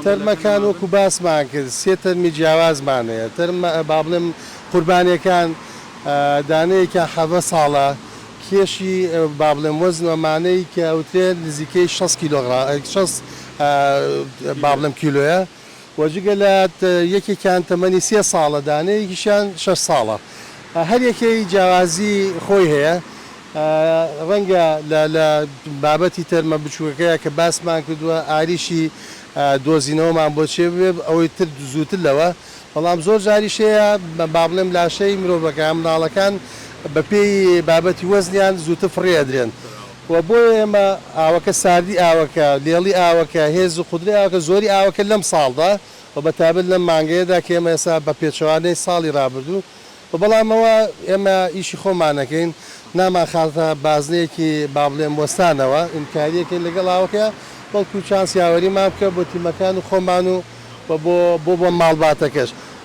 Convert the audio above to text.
تەرمەکان وەکو باسمان کرد سێ تەرمی جیاوازمانەیە با بڵێم قوربانیەکان دانەیەکە 7 ساڵە کێشی با بڵێم وەزنەمانەی کە ئەوترێت نزیکەی 6 کیلۆغرام 6 با بڵێم کیلۆیە وەجگە لە یەکێکیان تەمەنی 3 ساڵە دانەیەکیشیان 6 ساڵە هەر یەکەی جیاوازی خۆی هەیە ڕەنگە لە بابەتی تەرمە بچووکەکەیە کە باسمان کردووە ئاریشی دۆزینەوەمان بۆ چێ بێ ئەوەی تر زووتر لەوە بەڵام زۆر جاریشەیە با بڵێم لاشەی مرۆڤەکان منداڵەکان بە پێی بابەتی وەزنیان زووتر فڕێ ئەدرێن و بۆیە ئێمە ئاوەکە ساردی ئاوەکە لێڵی ئاوەکە هێز و قودری ئاوەکە زۆری ئاوەکە لەم ساڵدا و بەتابەت لەم مانگەیەدا کە ئێمە ئێستا بە پێچەوانەی ساڵی ڕابردوو بەڵامەوە ئێمە ئیشی خۆمانەکەین ناماخاتە بازنەیەکی با بڵێم وەستانەوە ئیمکانیەکەی لەگەڵ ئاوەکە بەڵکو چانس یاوەریمان بکە بۆ تیمەکان و خۆمان و بۆ ماڵباتەکەش